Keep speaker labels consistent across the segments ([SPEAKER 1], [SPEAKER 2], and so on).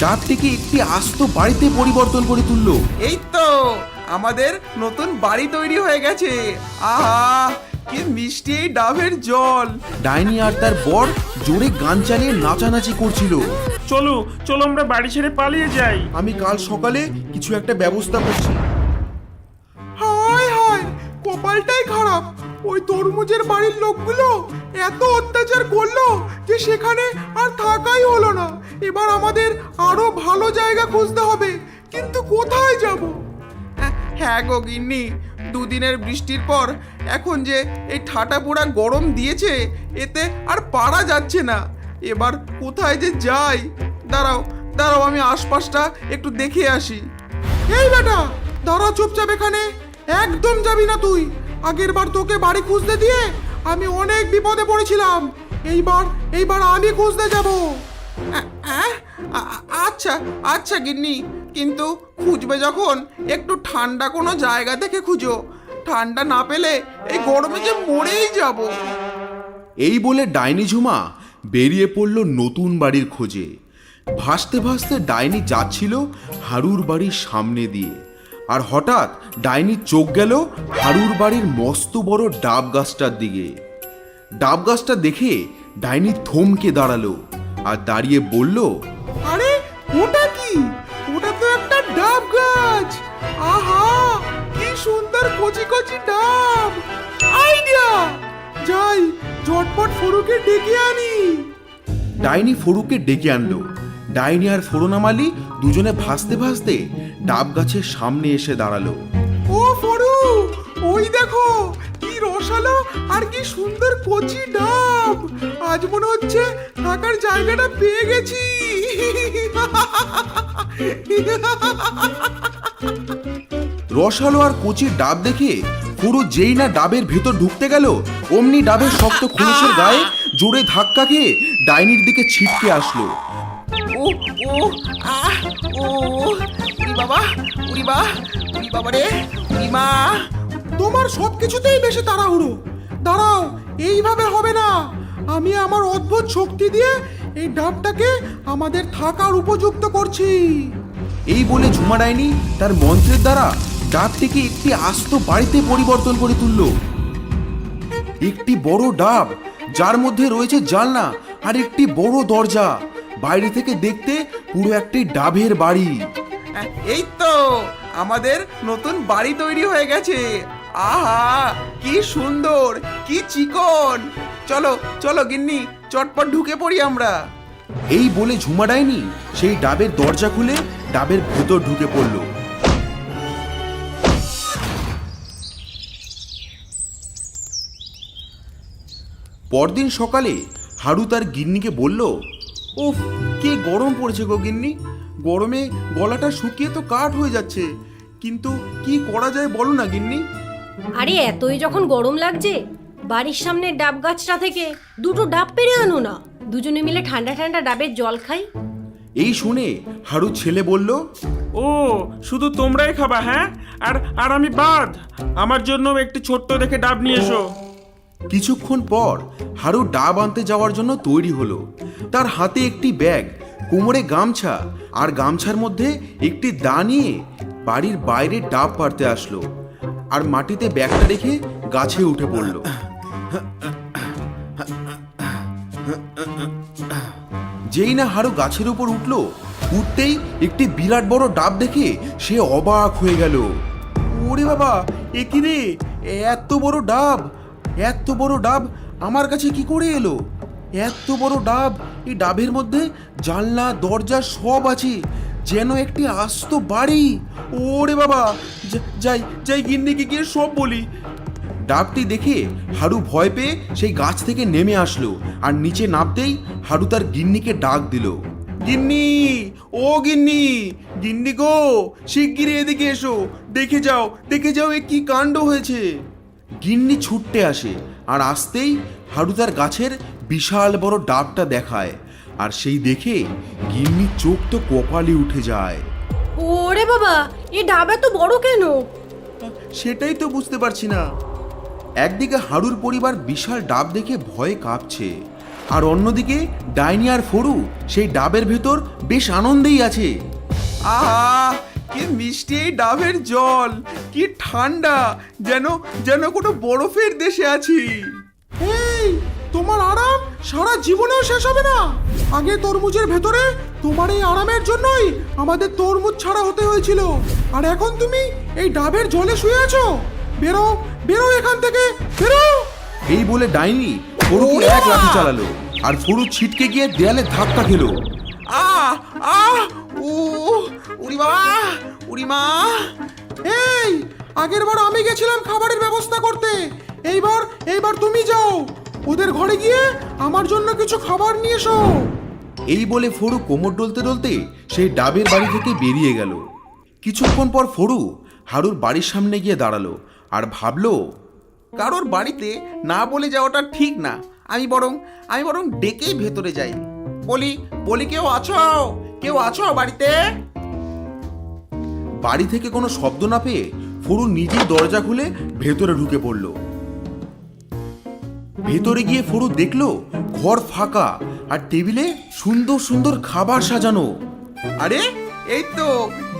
[SPEAKER 1] ডাবটিকে একটি আস্ত বাড়িতে পরিবর্তন করে তুললো।
[SPEAKER 2] এই তো আমাদের নতুন বাড়ি তৈরি হয়ে গেছে। আহা কি মিষ্টি এই ডাবের জল।
[SPEAKER 1] ডাইনি আর তার বর জোরে গান চালিয়ে নাচানাচি করছিল।
[SPEAKER 3] চলো চলো আমরা বাড়ি ছেড়ে পালিয়ে যাই।
[SPEAKER 1] আমি কাল সকালে কিছু একটা ব্যবস্থা করছি।
[SPEAKER 2] হায় হায় কপালটাই খারাপ। ওই তরমুজের বাড়ির লোকগুলো এত অত্যাচার করলো যে সেখানে আর থাকাই হলো না। এবার আমাদের আরো ভালো জায়গা খুঁজতে হবে, কিন্তু কোথায় যাব? হ্যাঁ গো গিন্নি, দুদিনের বৃষ্টির পর এখন যে এই ঠাটা পোড়া গরম দিয়েছে, এতে আর পারা যাচ্ছে না। এবার কোথায় যে যাই? দাঁড়াও দাঁড়াও, আমি আশপাশটা একটু দেখে আসি। এই বেটা দাঁড়া চুপচাপ এখানে, একদম যাবি না তুই। আগের বার তোকে বাড়ি খুঁজতে দিয়ে আমি অনেক বিপদে পড়েছিলাম। এইবার আমি খুঁজতে যাব। আচ্ছা আচ্ছা গিন্নি, কিন্তু খুঁজবে যখন একটু ঠান্ডা কোনো জায়গা থেকে খুঁজো। ঠান্ডা না পেলে এই গরমে যে মরেই যাব।
[SPEAKER 1] এই বলে ডাইনি ঝুমা বেরিয়ে পড়ল নতুন বাড়ির খোঁজে। ভাসতে ভাসতে ডাইনি যাচ্ছিল হারুর বাড়ির সামনে দিয়ে, আর হঠাৎ ডাইনির চোখ গেল হারুর বাড়ির মস্ত বড় ডাব গাছটার দিকে। ডাব গাছটা দেখে ডাইনি থমকে দাঁড়ালো আর দাঁড়িয়ে বলল,
[SPEAKER 2] আরে ওটা কি? ওটা তো একটা ডাব গাছ। আহা কি সুন্দর কচি কচি ডাব। আইডিয়া! যাই ঝটপট ফরুকে ডেকে আনি।
[SPEAKER 1] ডাইনি ফরুকে ডেকে আনলো। ডাইনি আর ফরুনামালি দুজনে ভাসতে ভাসতে ডাব গাছের সামনে এসে দাঁড়ালো।
[SPEAKER 2] ও ফরু, ওই দেখো কি রসালো আর কি সুন্দর কচি ডাব। আজ মনে হচ্ছে থাকার জায়গাটা পেয়ে গেছি।
[SPEAKER 1] রসালো আর কচি ডাব দেখে ফরু যেই না ডাবের ভেতর ঢুকতে গেল, অমনি ডাবের শক্ত খোলসের গায়ে জোরে ধাক্কা খেয়ে ডাইনির দিকে ছিটকে আসলো।
[SPEAKER 2] ও ও আহ ও উরি বাবা, উরি বাবা রে, উরি মা। তোমার সব কিছুতেই বেশি তাড়াহুড়ো। দাঁড়াও, এইভাবে হবে না। আমি আমার অদ্ভুত শক্তি দিয়ে এই ডাবটাকে আমাদের থাকার উপযুক্ত করছি।
[SPEAKER 1] এই বলে ঝুমা ডাইনি তার মন্ত্রের দ্বারা ডাবটিকে একটি আস্ত বাড়িতে পরিবর্তন করে তুলল। একটি বড় ডাব, যার মধ্যে রয়েছে জানলা আর একটি বড় দরজা। বাইরে থেকে দেখতে পুরো একটি ডাবের বাড়ি। এই তো আমাদের নতুন বাড়ি তৈরি হয়ে গেছে। আহা কি সুন্দর, কি চিকন। চলো চলো গিন্নি, চটপট ঢুকে পড়ি আমরা। এই বলে ঝুমা ডাইনি সেই ডাবের দরজা খুলে ডাবের ভেতর ঢুকে পড়ল। পরদিন সকালে হারু তার গিন্নিকে বলল, উফ কে গরম পড়েছে গো গিন্নি। গরমে গলাটা শুকিয়ে তো কাঠ হয়ে যাচ্ছে, কিন্তু কি করা যায় বলো না গিন্নি।
[SPEAKER 4] আরে এতই যখন গরম লাগছে, বাড়ির সামনে ডাব গাছটা থেকে দুটো ডাব পেড়ে আনো না, দুজনে মিলে ঠান্ডা ঠান্ডা ডাবের জল খাই।
[SPEAKER 1] এই শুনে হারু ছেলে বলল,
[SPEAKER 3] ও শুধু তোমরাই খাবা? হ্যাঁ, আর আর আমি বাদ। আমার জন্য একটি ছোট্ট দেখে ডাব নিয়ে এসো।
[SPEAKER 1] কিছুক্ষণ পর হারু ডাব আনতে যাওয়ার জন্য তৈরি হলো। তার হাতে একটি ব্যাগ, কোমরে গামছা, আর গামছার মধ্যে একটি দা নিয়ে বাড়ির বাইরে ডাব পাড়তে আসলো, আর মাটিতে ব্যাগটা রেখে গাছে উঠে পড়ল। যেই না হারু গাছের উপর উঠলো, উঠতেই একটি বিরাট বড় ডাব দেখে সে অবাক হয়ে গেল। ওরে বাবা, এ কি রে, এত বড় ডাব! এত বড় ডাব আমার কাছে কি করে এলো? এত বড় ডাব, এই ডাবের মধ্যে জানলা দরজা সব আছে, যেন একটি আস্ত বাড়ি। ওরে বাবা, যাই যাই গিন্নিকে গিয়ে সব বলি। ডাবটি দেখে হারু ভয় পেয়ে সেই গাছ থেকে নেমে আসলো, আর নিচে নামতেই হারু তার গিন্নিকে ডাক দিল। গিন্নি, ও গিন্নি, গিন্নি গো, শিগগিরই এদিকে এসো, দেখে যাও এ কি কাণ্ড হয়েছে। গিন্নি ছুটতে আসে, আর আসতেই হারু তার গাছের বিশাল বড় ডাবটা দেখায়, আর সেই দেখে গিন্নির চোখ তো কপালে উঠে যায়।
[SPEAKER 4] ওরে বাবা, এই ডাব এত বড় কেন?
[SPEAKER 1] সেটাই তো বুঝতে পারছি না। একদিকে হারুর পরিবার বিশাল ডাব দেখে ভয়ে কাঁপছে, আর অন্যদিকে ডাইনি আর ফরু সেই ডাবের ভেতর বেশ আনন্দেই আছে।
[SPEAKER 2] আহা, কি মিষ্টি এই ডাবের জল, কি ঠান্ডা, যেন যেন কোনো বরফের দেশে আছি। এই তোমার আরাম সারা জীবনেও শেষ হবে না। আগে তরমুজের ভেতরে তোমার এই আরামের জন্যই আমাদের তরমুজ ছাড়া হতে হয়েছিল, আর এখন তুমি এই ডাবের জলে শুয়ে আছো। বেরো বেরো এখান থেকে, বেরো।
[SPEAKER 1] এই বলে ডাইনি ফরুকে এক লাঠি চালালো, আর ফরু ছিটকে গিয়ে দেয়ালে ধাক্কা খেলো।
[SPEAKER 2] আহ আহ ও উড়ি বাবা, উড়ি মা। এই আগেরবার আমি গেছিলাম খাবারের ব্যবস্থা করতে, এইবার তুমি যাও, ওদের ঘরে গিয়ে আমার জন্য কিছু খাবার নিয়ে এসো।
[SPEAKER 1] এই বলে ফরু কোমর ডলতে ডলতে সেই ডাবের বাড়ি থেকে বেরিয়ে গেল। কিছুক্ষণ পর ফরু হারুর বাড়ির সামনে গিয়ে দাঁড়ালো আর ভাবলো,
[SPEAKER 2] কারোর বাড়িতে না বলে যাওয়াটা ঠিক না। আমি বরং ডেকেই ভেতরে যাই। বলি কেউ আছো বাড়িতে?
[SPEAKER 1] বাড়ি থেকে কোনো শব্দ না পেয়ে ফরু নিজেই দরজা খুলে ভেতরে ঢুকে পড়ল। ভেতরে গিয়ে ফরু দেখলো ঘর ফাঁকা আর টেবিলে সুন্দর সুন্দর খাবার সাজানো।
[SPEAKER 2] আরে এই তো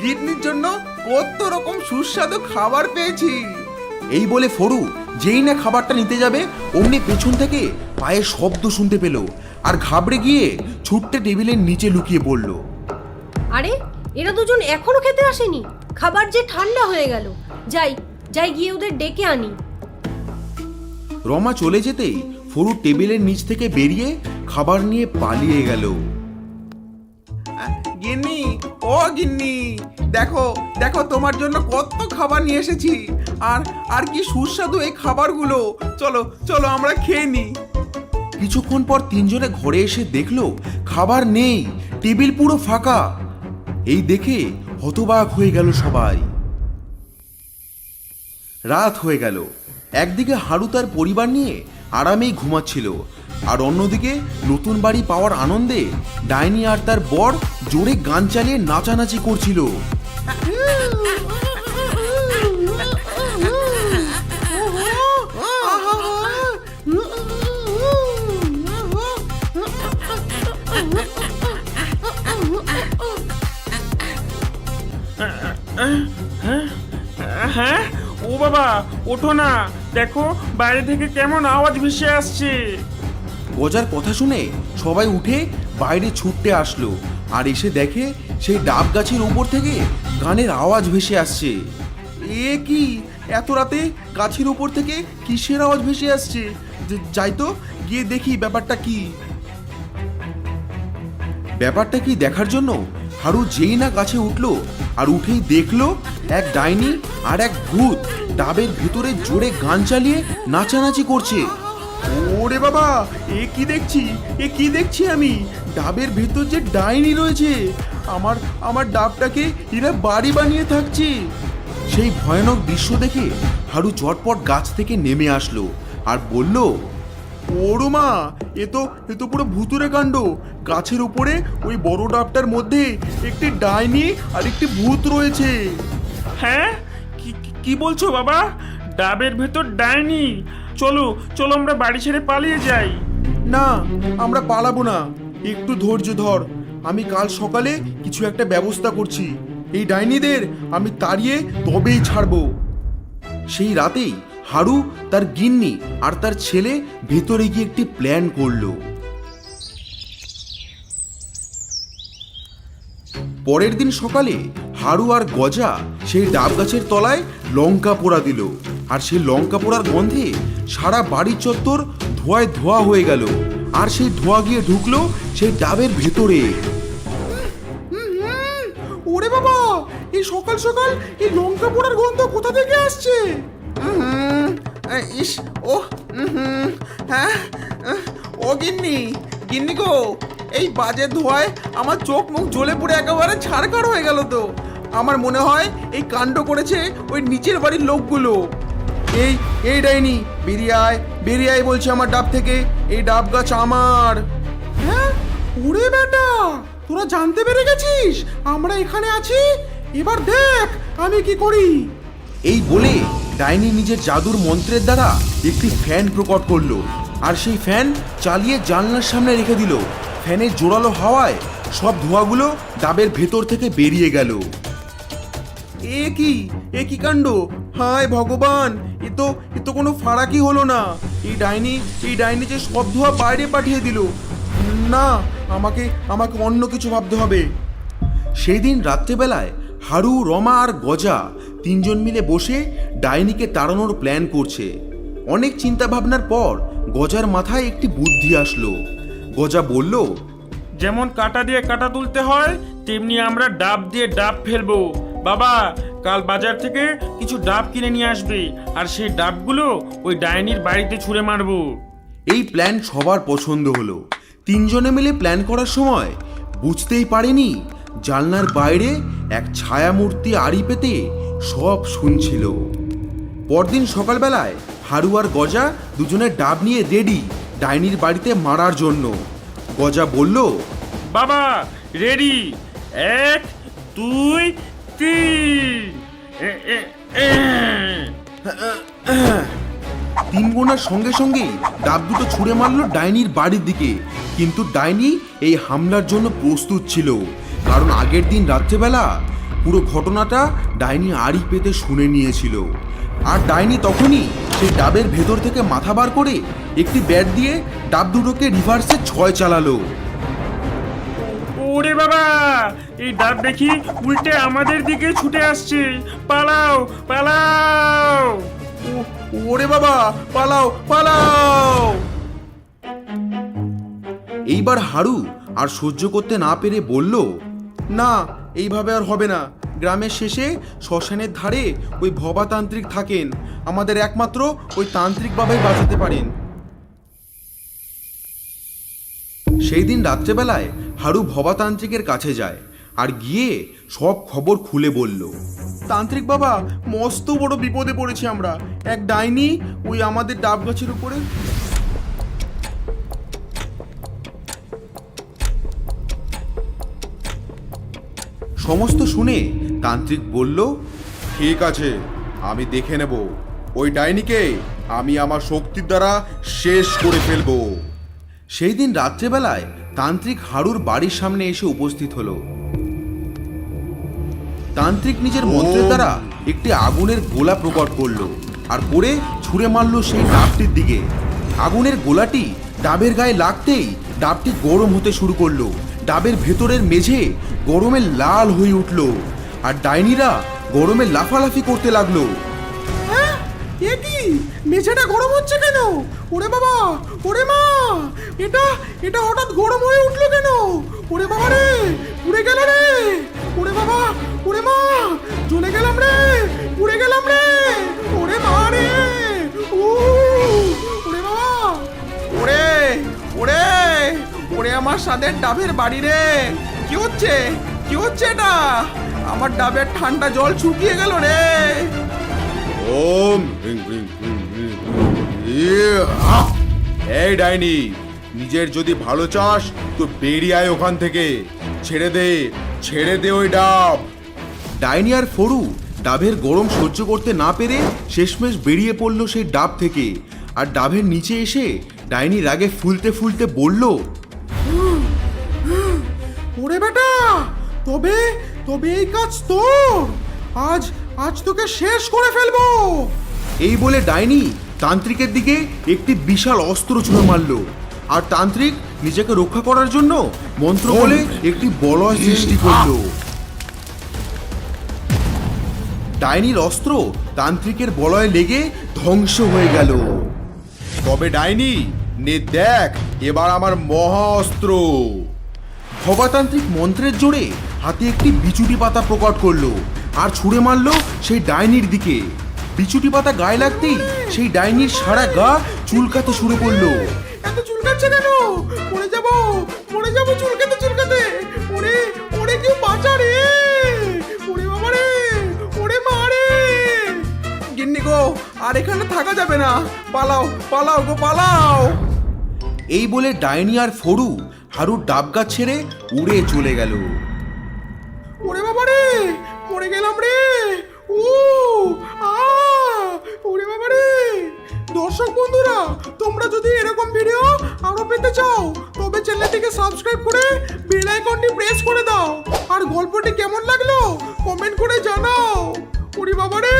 [SPEAKER 2] গিন্নির জন্য কত রকম সুস্বাদু খাবার পেয়েছি।
[SPEAKER 1] এই বলে ফরু যেই না খাবারটা নিতে যাবে অমনি পেছন থেকে পায়ের শব্দ শুনতে পেল আর ঘাবড়ে গিয়ে ছুটতে টেবিলের নিচে লুকিয়ে পড়ল।
[SPEAKER 4] আরে এরা দুজন এখনো খেতে আসেনি, খাবার যে ঠান্ডা হয়ে গেল। যাই গিয়ে ওদের ডেকে আনি।
[SPEAKER 1] রমা চলে যেতেই ফরু টেবিলের নিচ থেকে বেরিয়ে খাবার নিয়ে পালিয়ে গেল।
[SPEAKER 2] গিন্নি, ও গিন্নি, দেখো দেখো তোমার জন্য কত খাবার নিয়ে এসেছি। আর কি সুস্বাদু এই খাবারগুলো। চলো চলো আমরা খেয়ে নিই।
[SPEAKER 1] কিছুক্ষণ পর তিনজনে ঘরে এসে দেখলো খাবার নেই, টেবিল পুরো ফাঁকা। এই দেখে হতবাক হয়ে গেল সবাই। রাত হয়ে গেল। একদিকে হারু তার পরিবার নিয়ে আরামেই ঘুমাচ্ছিল, আর অন্যদিকে নতুন বাড়ি পাওয়ার আনন্দে ডাইনি আর তার বর জোরে গান চালিয়ে নাচানাচি করছিল।
[SPEAKER 3] হ্যাঁ, ও বাবা ওঠো না, দেখো বাইরে থেকে কেমন আওয়াজ ভেসে আসছে।
[SPEAKER 1] গজার কথা শুনে সবাই উঠে বাইরে ছুটতে আসলো, আর এসে দেখে সেই ডাব গাছের উপর থেকে গানের আওয়াজ ভেসে আসছে।
[SPEAKER 2] এ কি, এত রাতে গাছের উপর থেকে কিসের আওয়াজ ভেসে আসছে? যাই তো গিয়ে দেখি ব্যাপারটা কি।
[SPEAKER 1] ব্যাপারটা কি দেখার জন্য হারু যেই না গাছে উঠলো আর উঠেই দেখলো এক ডাইনি আর এক ভূত ডাবের ভিতরে জোরে গান চালিয়ে নাচানাচি করছে।
[SPEAKER 2] ওরে বাবা, এ কি দেখছি আমি? ডাবের ভেতর যে ডাইনি রয়েছে, আমার ডাবটাকে এরা বাড়ি বানিয়ে থাকছে।
[SPEAKER 1] সেই ভয়ানক দৃশ্য দেখে হারু ঝটপট গাছ থেকে নেমে আসলো আর বলল,
[SPEAKER 2] ওরো মা, এ তো পুরো ভুতুরে কাণ্ড। গাছের উপরে ওই বড় ডাবটার মধ্যে একটি ডাইনি আর একটি ভূত রয়েছে।
[SPEAKER 3] হ্যাঁ, কি বলছো বাবা? ডাবের ভেতর ডাইনি? চলো আমরা বাড়ি ছেড়ে পালিয়ে যাই।
[SPEAKER 2] না, আমরা পালাবো না, একটু ধৈর্য ধর। আমি কাল সকালে কিছু একটা ব্যবস্থা করছি। এই ডাইনিদের আমি তাড়িয়ে তবেই ছাড়বো।
[SPEAKER 1] সেই রাতেই হারু তার গিন্নি আর তার ছেলে ভেতরে গিয়ে একটি প্ল্যান করলো। পরের দিন সকালে হারু আর গজা সেই ডাব গাছের তলায় লঙ্কা পোড়া দিল, আর সেই লঙ্কা পোড়ার গন্ধে সারা বাড়ির চত্বর ধোঁয়ায় ধোয়া হয়ে গেল, আর সেই ধোঁয়া গিয়ে ঢুকলো সেই ডাবের ভেতরে।
[SPEAKER 2] ওরে বাবা, এই সকাল সকাল এই লঙ্কা পোড়ার গন্ধ কোথা থেকে আসছে? ইস, ও হ্যাঁ, ও গিন্নি গো, এই বাজে ধোঁয়ায় আমার চোখ মুখ জ্বলে পুড়ে একেবারে ছাড়খাড় হয়ে গেল তো। আমার মনে হয় এই কাণ্ড করেছে ওই নিচের বাড়ির লোকগুলো। এই ডাইনি, বেরিয়ে আয় বলছে আমার ডাব থেকে। এই ডাব গাছ আমার। হ্যাঁ, ওরে বেটা, তোরা জানতে পেরে গেছিস আমরা এখানে আছি? এবার দেখ আমি কি করি।
[SPEAKER 1] এই বলে ডাইনি নিজের জাদুর মন্ত্রের দ্বারা একটি ফ্যান প্রকট করলো, আর সেই ফ্যান চালিয়ে জানলার সামনে রেখে দিল। ফ্যানের জোরালো হাওয়ায় সব ধোঁয়াগুলো ডাবের ভেতর থেকে বেরিয়ে গেল। এ কি কাণ্ড! হায় ভগবান, এ তো কোনো ফারাকই হলো না। এই ডাইনি যে সব ধোঁয়া বাইরে পাঠিয়ে দিল। না, আমাকে অন্য কিছু ভাবতে হবে। সেই দিন রাত্রেবেলায় হারু, রমা আর গজা তিনজন মিলে বসে ডাইনিকে তাড়ানোর প্ল্যান করছে। অনেক চিন্তা ভাবনার পর গজার মাথায় একটি বুদ্ধি আসলো। গজা বলল,
[SPEAKER 3] যেমন কাঁটা দিয়ে কাঁটা তুলতে হয়, তেমনি আমরা ডাব দিয়ে ডাব ফেলবো। বাবা, কাল বাজার থেকে কিছু ডাব কিনে নিয়ে আসবে, আর সেই ডাবগুলো ওই ডাইনির বাড়িতে ছুঁড়ে মারবো।
[SPEAKER 1] এই প্ল্যান সবার পছন্দ হলো। তিনজনে মিলে প্ল্যান করার সময় বুঝতেই পারেনি জানলার বাইরে এক ছায়ামূর্তি আড়ি পেতে সব শুনছিল। পরদিন সকালবেলায় হারু আর গজা দুজনে ডাব নিয়ে রেডি ডাইনির বাড়িতে মারার জন্য। গজা বলল,
[SPEAKER 3] বাবা রেডি, 1 2 3।
[SPEAKER 1] তিন গোনার সঙ্গে সঙ্গেই ডাব দুটো ছুঁড়ে মারলো ডাইনির বাড়ির দিকে। কিন্তু ডাইনি এই হামলার জন্য প্রস্তুত ছিল, কারণ আগের দিন রাত্রেবেলা পুরো ঘটনাটা ডাইনি আড়ি পেতে শুনে নিয়েছিল। আর ডাইনি তখনই সেই ডাবের ভেতর থেকে মাথা বার করে একটি ব্যাট দিয়ে ডাব দুটোকে রিভার্সে 6 চালালো।
[SPEAKER 3] ওরে বাবা, এই ডাব দেখি উল্টে আমাদের দিকে ছুটে আসছে। পালাও পালাও!
[SPEAKER 1] ওরে বাবা, পালাও পালাও! এইবার হারু আর সহ্য করতে না পেরে বলল, না, এইভাবে আর হবে না। গ্রামের শেষে শ্মশানের ধারে ওই ভবাতান্ত্রিক থাকেন, আমাদের একমাত্র ওই তান্ত্রিক বাবাই বাঁচাতে পারেন। সেই দিন রাত্রেবেলায় হারু ভবাতান্ত্রিকের কাছে যায় আর গিয়ে সব খবর খুলে বলল, তান্ত্রিক বাবা, মস্ত বড় বিপদে পড়েছি আমরা। এক ডাইনি ওই আমাদের ডাব গাছের উপরে। সমস্ত শুনে তান্ত্রিক বলল, ঠিক আছে, আমি দেখে নেব। ওই ডাইনিকে আমি আমার শক্তির দ্বারা শেষ করে ফেলব। সেই দিন রাত্রেবেলায় তান্ত্রিক হারুর বাড়ির সামনে এসে উপস্থিত হলো। তান্ত্রিক নিজের মন্ত্রের দ্বারা একটি আগুনের গোলা প্রকট করলো আর করে ছুঁড়ে মারলো সেই ডাবটির দিকে। আগুনের গোলাটি ডাবের গায়ে লাগতেই ডাবটি গরম হতে শুরু করলো। ডাবের ভেতরের মেঝে গরমে লাল হয়ে উঠল আর ডাইনিরা গরমে লাফালাফি করতে লাগলো।
[SPEAKER 2] হ্যাঁ, এ কি? মেঝেটা গরম হচ্ছে কেন? ওরে বাবা, ওরে মা, এটা হঠাৎ গরম হয়ে উঠলো কেন? ওরে বাবা রে, পুড়ে গেল রে! ওরে বাবা, ওরে মা, জ্বলে গেলাম রে, পুড়ে গেলাম রে! ওরে মা রে! ওরে বাবা! ওরে ওরে ওরে আমার সাদের ডাবের বাড়ি রে! কি হচ্ছে এটা? আমার ডাবের ঠান্ডা জল শুকিয়ে গেল রে!
[SPEAKER 1] ওম এই ডাইনি, নিজের যদি ভালো চাস তো বেরিয়ে আয় ওখান থেকে। ছেড়ে দে ওই ডাব। ডাইনি আর ফরু ডাবের গরম সহ্য করতে না পেরে শেষমেশ বেরিয়ে পড়ল সেই ডাব থেকে। আর ডাবের নিচে এসে ডাইনি রাগে ফুলতে ফুলতে বলল,
[SPEAKER 2] ওরে বেটা, তবে এই কাজ তোর! আজ তোকে শেষ করে ফেলবো!
[SPEAKER 1] এই বলে ডাইনি তান্ত্রিকের দিকে একটি বিশাল অস্ত্র ছুঁড়ে মারল। আর তান্ত্রিক নিজেকে রক্ষা করার জন্য মন্ত্র বলে একটি বলয় সৃষ্টি করল। ডাইনির অস্ত্র তান্ত্রিকের বলয়ে লেগে ধ্বংস হয়ে গেল। তবে ডাইনি, নে দেখ এবার আমার মহা অস্ত্র। ভবাতান্ত্রিক মন্ত্রের জোরে হাতে একটি বিচুটি পাতা প্রকট করলো আর ছুঁড়ে মারলো সেই ডাইনির দিকে। বিচুটি পাতা গায়ে লাগতেই সেই ডাইনির সারা গা চুলকাতে শুরু করলো।
[SPEAKER 2] এত চুলকাচ্ছে কেন? মরে যাবো চুলকাতে! ওরে কেউ বাঁচা রে! ওরে বাবা রে! ওরে মা রে! গিন্নি গো, আর এখানে থাকা যাবে না, পালাও গো, পালাও!
[SPEAKER 1] এই বলে ডাইনি আর ফরু হারুর ডাব গাছ ছেড়ে উড়ে চলে গেল।
[SPEAKER 2] ওরে বাবা রে, মরে গেলাম রে! ওরে বাবা রে! 10 দর্শক বন্ধুরা, তোমরা যদি এরকম ভিডিও আরো পেতে চাও তবে চ্যানেলটিকে সাবস্ক্রাইব করে বেল আইকনটি প্রেস করে দাও। আর গল্পটি কেমন লাগলো কমেন্ট করে জানাও। ওরে বাবা রে!